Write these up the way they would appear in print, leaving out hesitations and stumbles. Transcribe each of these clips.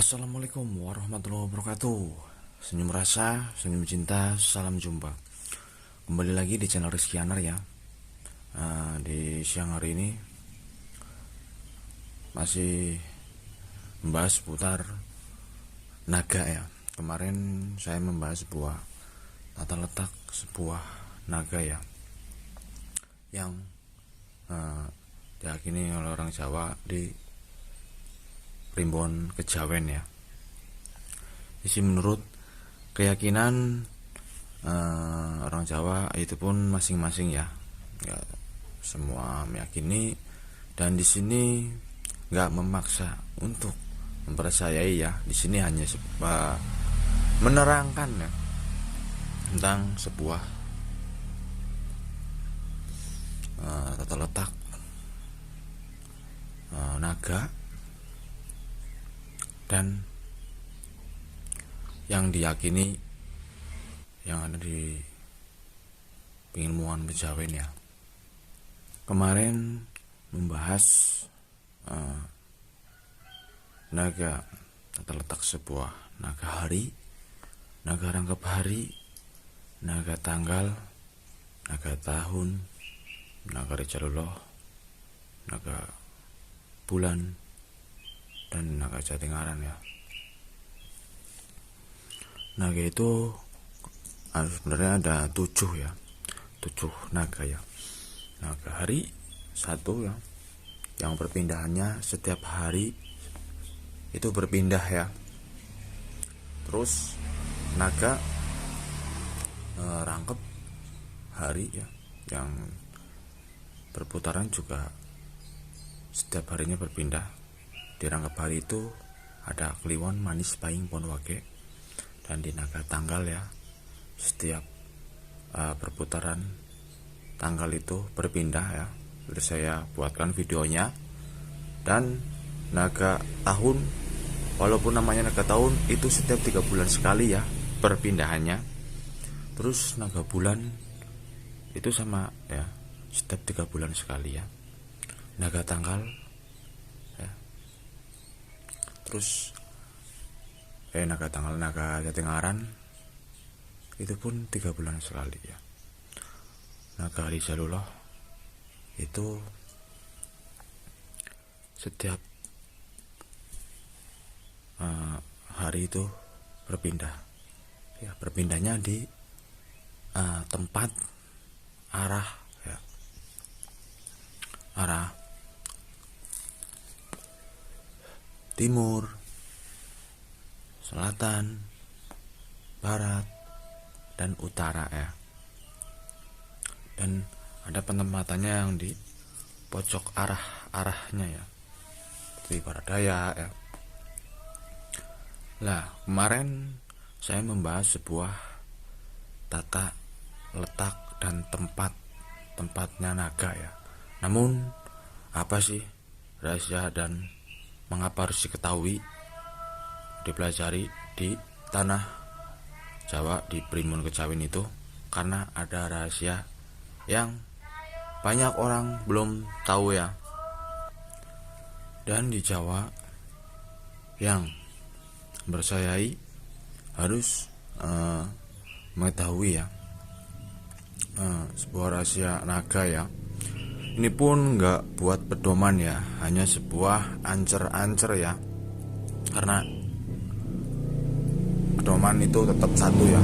Assalamualaikum warahmatullahi wabarakatuh. Senyum rasa, senyum cinta, salam jumpa. Kembali lagi di channel Rizky Anar ya. Di siang hari ini masih membahas seputar naga ya. Kemarin saya membahas sebuah tata letak sebuah naga ya, yang diyakini oleh orang Jawa di Primbon Kejawen ya. Isi menurut keyakinan orang Jawa itu pun masing-masing ya. Ya, semua meyakini, dan di sini nggak memaksa untuk mempercayai ya. Di sini hanya menerangkan ya tentang sebuah tata letak naga dan yang diyakini yang ada di pengilmuan Kejawen ya. Kemarin membahas naga, tata letak sebuah naga hari, naga rangkap hari, naga tanggal, naga tahun, naga Rejalullah, naga bulan, dan naga Jatingaran ya. Naga itu sebenarnya ada 7 ya, 7 naga ya. Naga hari 1 ya, yang perpindahannya setiap hari itu berpindah ya. Terus naga rangkep hari ya, yang berputaran juga setiap harinya berpindah. Di rangkap hari itu ada Kliwon, Manis, Pahing, Ponwage. Dan di naga tanggal ya, setiap perputaran tanggal itu berpindah ya. Sudah saya buatkan videonya. Dan naga tahun, walaupun namanya naga tahun, itu setiap 3 bulan sekali ya perpindahannya. Terus naga bulan itu sama ya, setiap 3 bulan sekali ya. Naga tanggal ya. Terus naga tanggal, naga Jatingaran itu pun 3 bulan sekali ya. Naga Rejalullah itu setiap hari itu berpindah ya. Berpindahnya di tempat arah ya, arah timur, selatan, barat, dan utara ya. Dan ada penempatannya yang di pojok arahnya ya, di barat daya ya. Lah, kemarin saya membahas sebuah tata letak dan tempatnya naga ya. Namun apa sih rahasia dan mengapa harus diketahui, dipelajari di tanah Jawa, di Primbon Kejawen itu? Karena ada rahasia yang banyak orang belum tahu ya. Dan di Jawa yang berpercayai harus mengetahui ya sebuah rahasia naga ya. Ini pun nggak buat pedoman ya, hanya sebuah ancer-ancer ya. Karena pedoman itu tetap satu ya.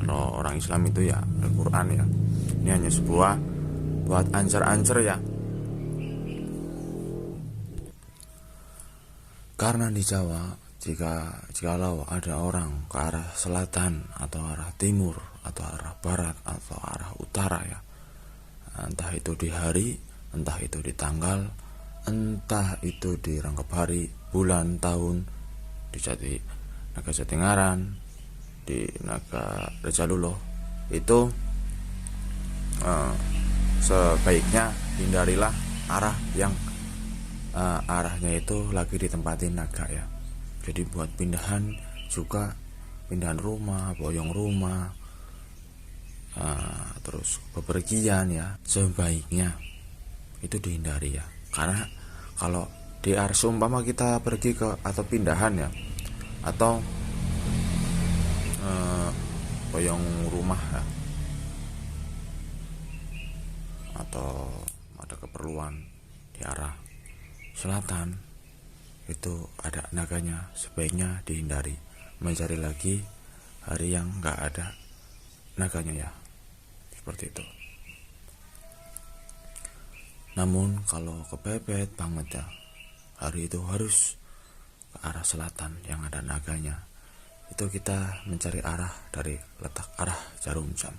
Kalau orang Islam itu ya Al-Quran ya. Ini hanya sebuah buat ancer-ancer ya. Karena di Jawa, jikalau ada orang ke arah selatan atau arah timur atau arah barat atau arah utara ya, entah itu di hari, entah itu di tanggal, entah itu di rangkap hari, bulan, tahun, di naga Jatingaran, di naga Rejalullah, itu sebaiknya hindarilah arah yang arahnya itu lagi ditempatin naga ya. Jadi buat pindahan juga, pindahan rumah, boyong rumah, terus bepergian ya, sebaiknya itu dihindari ya. Karena kalau di arah, seumpama kita pergi ke atau pindahan ya, atau boyong rumah ya, atau ada keperluan di arah selatan itu ada naganya, sebaiknya dihindari, mencari lagi hari yang nggak ada naganya ya, seperti itu. Namun kalau kepepet banget ya, hari itu harus ke arah selatan yang ada naganya. Itu kita mencari arah dari letak arah jarum jam,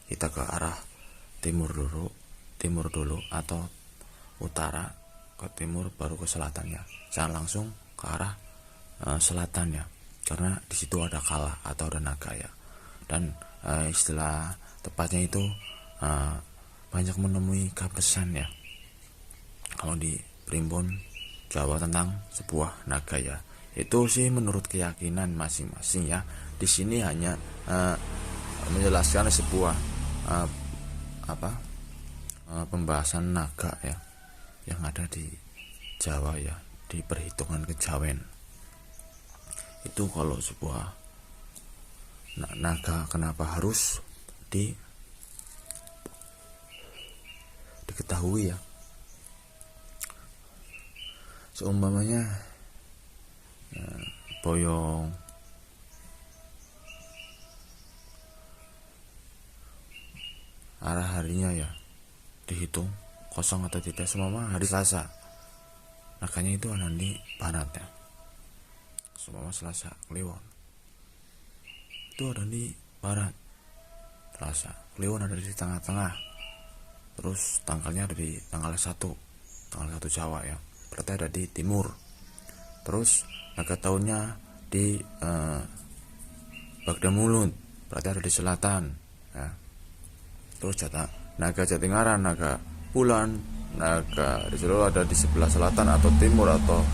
kita ke arah timur dulu atau utara ke timur baru ke selatan ya. Jangan langsung ke arah selatan ya, karena di situ ada kala atau ada naga ya. Dan istilah tepatnya itu banyak menemui kapesan ya kalau di primbon Jawa tentang sebuah naga ya. Itu sih menurut keyakinan masing-masing ya. Di sini hanya menjelaskan sebuah pembahasan naga ya yang ada di Jawa ya, di perhitungan kejawen. Itu kalau sebuah naga kenapa harus diketahui ya. Seumpamanya boyong arah harinya ya dihitung kosong atau tidak, seumpama hari Selasa naganya itu ada di barat ya, seumpama Selasa Kliwon itu ada di barat, Selasa Kliwon ada di tengah-tengah, terus tanggalnya ada di tanggal 1 Jawa ya, berarti ada di timur. Terus naga tahunnya di Bagda Mulut, berarti ada di selatan ya. Terus naga Jatingaran, naga Bulan, naga di seluruh ada di sebelah selatan atau timur atau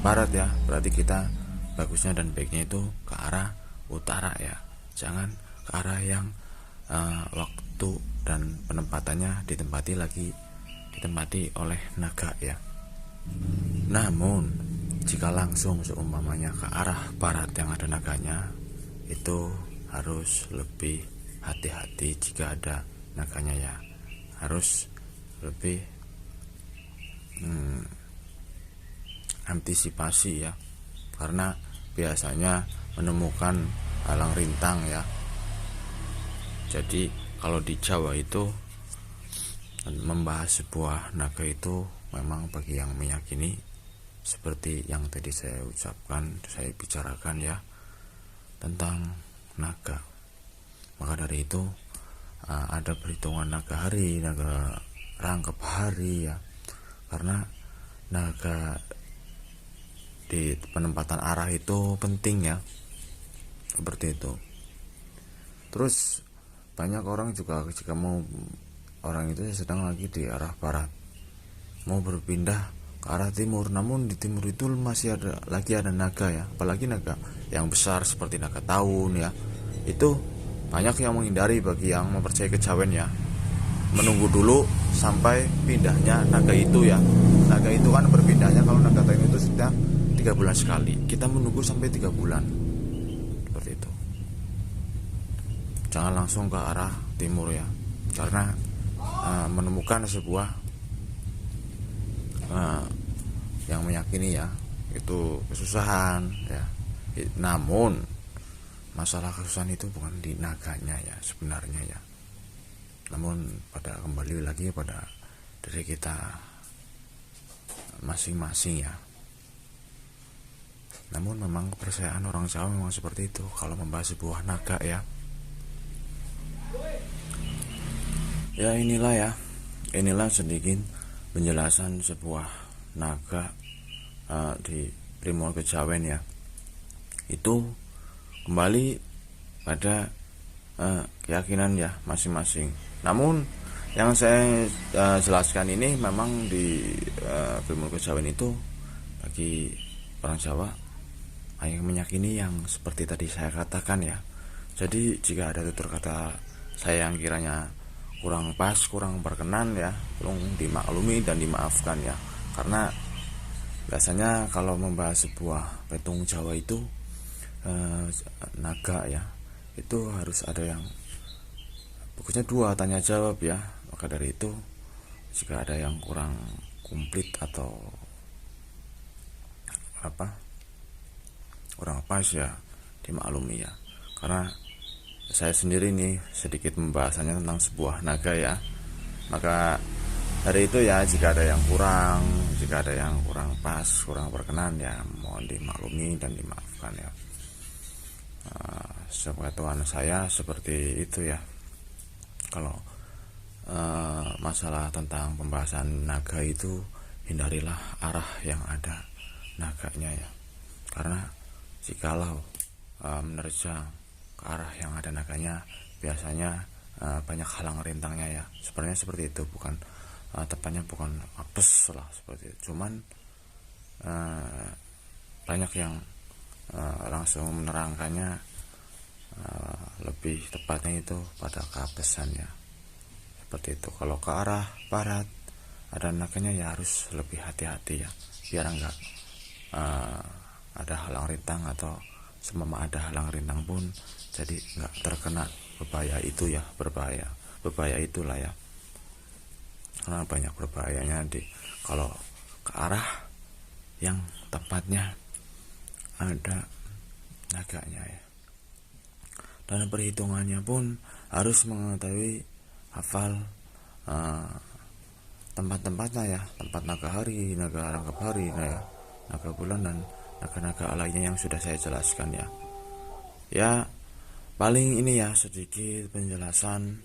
barat ya, berarti kita bagusnya dan baiknya itu ke arah utara ya, jangan ke arah yang waktu dan penempatannya ditempati oleh naga ya. Namun jika langsung seumpamanya ke arah barat yang ada naganya, itu harus lebih hati-hati jika ada naganya ya, harus lebih antisipasi ya, karena biasanya menemukan halang rintang ya. Jadi kalau di Jawa itu membahas sebuah naga itu memang bagi yang meyakini seperti yang tadi saya ucapkan, saya bicarakan ya tentang naga. Maka dari itu ada perhitungan naga hari, naga rangkap hari ya, karena naga di penempatan arah itu penting ya, seperti itu. Terus banyak orang juga jika orang itu sedang lagi di arah barat, mau berpindah ke arah timur, namun di timur itu masih ada naga ya, apalagi naga yang besar seperti naga tahun ya. Itu banyak yang menghindari bagi yang mempercayai kejawen ya, menunggu dulu sampai pindahnya naga itu ya. Naga itu kan berpindahnya, kalau naga tahun itu setiap 3 bulan sekali, kita menunggu sampai 3 bulan seperti itu. Jangan langsung ke arah timur ya, karena menemukan sebuah yang meyakini ya itu kesusahan ya. Namun masalah kesusahan itu bukan di naganya ya sebenarnya ya, namun kembali lagi pada diri kita masing-masing ya. Namun memang kepercayaan orang Jawa memang seperti itu kalau membahas sebuah naga ya. Ya inilah sedikit penjelasan sebuah naga di Primor Kejawen ya. Itu kembali pada keyakinan ya masing-masing. Namun yang saya jelaskan ini memang di Primor Kejawen itu bagi orang Jawa yang meyakini yang seperti tadi saya katakan ya. Jadi jika ada tutur kata saya yang kiranya kurang pas, kurang berkenan ya, tolong dimaklumi dan dimaafkan ya, karena Biasanya kalau membahas sebuah petung Jawa itu naga ya, itu harus ada yang pokoknya dua tanya jawab ya. Maka dari itu jika ada yang kurang komplit atau kurang pas ya dimaklumi ya, karena saya sendiri nih sedikit pembahasannya tentang sebuah naga ya. Maka dari itu ya, jika ada yang kurang pas, kurang berkenan ya mohon dimaklumi dan dimaafkan ya. Sepengetahuan saya seperti itu ya. Kalau masalah tentang pembahasan naga itu, hindarilah arah yang ada naganya ya, karena jikalau menerjang ke arah yang ada naganya, biasanya banyak halang rintangnya ya. Sebenarnya seperti itu, bukan tepatnya bukan apes lah seperti itu, cuman banyak yang langsung menerangkannya lebih tepatnya itu pada keapesannya seperti itu. Kalau ke arah barat ada naganya ya harus lebih hati-hati ya, biar enggak ada halang rintang, atau semama ada halang rintang pun jadi enggak terkena berbahaya itu ya, berbahaya itulah ya, karena banyak berbahayanya kalau ke arah yang tepatnya ada naganya ya. Dan perhitungannya pun harus mengetahui, hafal tempat-tempatnya ya, tempat naga hari, naga rangkap hari, naga bulan, dan naga-naga lainnya yang sudah saya jelaskan ya. Ya paling ini ya sedikit penjelasan,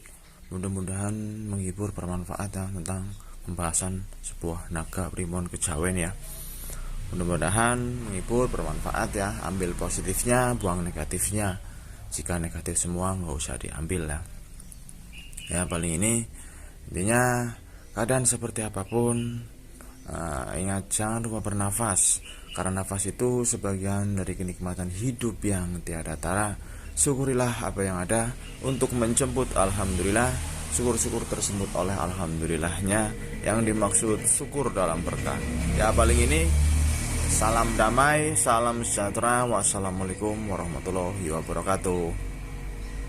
mudah-mudahan menghibur, bermanfaat ya, tentang pembahasan sebuah naga primbon kejawen ya. Mudah-mudahan menghibur, bermanfaat ya. Ambil positifnya, buang negatifnya. Jika negatif semua nggak usah diambil ya. Ya paling ini intinya, keadaan seperti apapun ingat jangan lupa bernafas, karena nafas itu sebagian dari kenikmatan hidup yang tiada tara. Syukurilah apa yang ada untuk menjemput alhamdulillah. Syukur-syukur tersebut oleh alhamdulillahnya, yang dimaksud syukur dalam berkah. Ya paling ini, salam damai, salam sejahtera, wassalamualaikum warahmatullahi wabarakatuh.